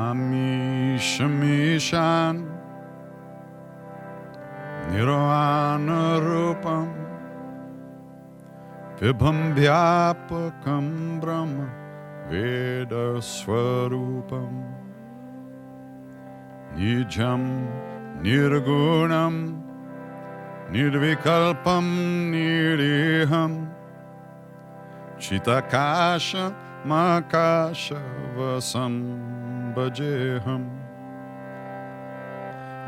Namami Shamishan Nirvana Rupam Vibham Vyapakam Brahma Veda Swarupam Nijam Nirgunam Nirvikalpam Niriham Chitakasha Makasha Vasam Bhajeham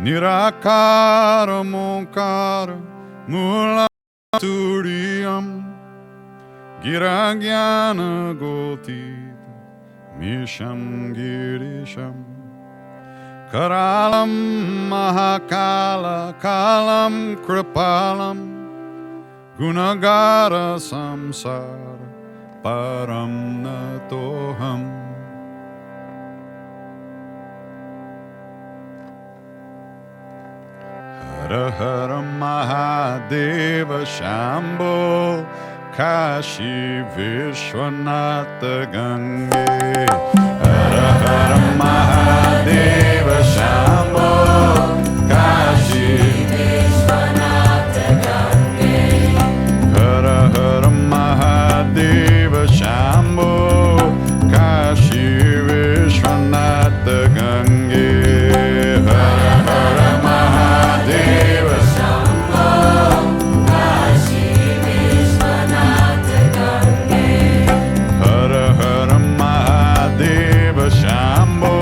Nirakara Mokara Mulaturiyam Giragyana Gotita Misham Girisham Karalam Mahakala Kalam Kripalam Gunagara Samsara Param Natoham Hara Hara Mahadeva Shambho Kashi Vishwanatha Gange Hara Hara Mahadeva Shambho Kashi Vishwanatha Gange Hara Hara Mahadeva Shambho Kashi Vishwanatha Gange Hara Hara Mahadeva Shambho Kashi Vishwanatha Gange Hara Hara Mahadeva Shambho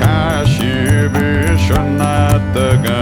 Kashi Vishwanatha Gange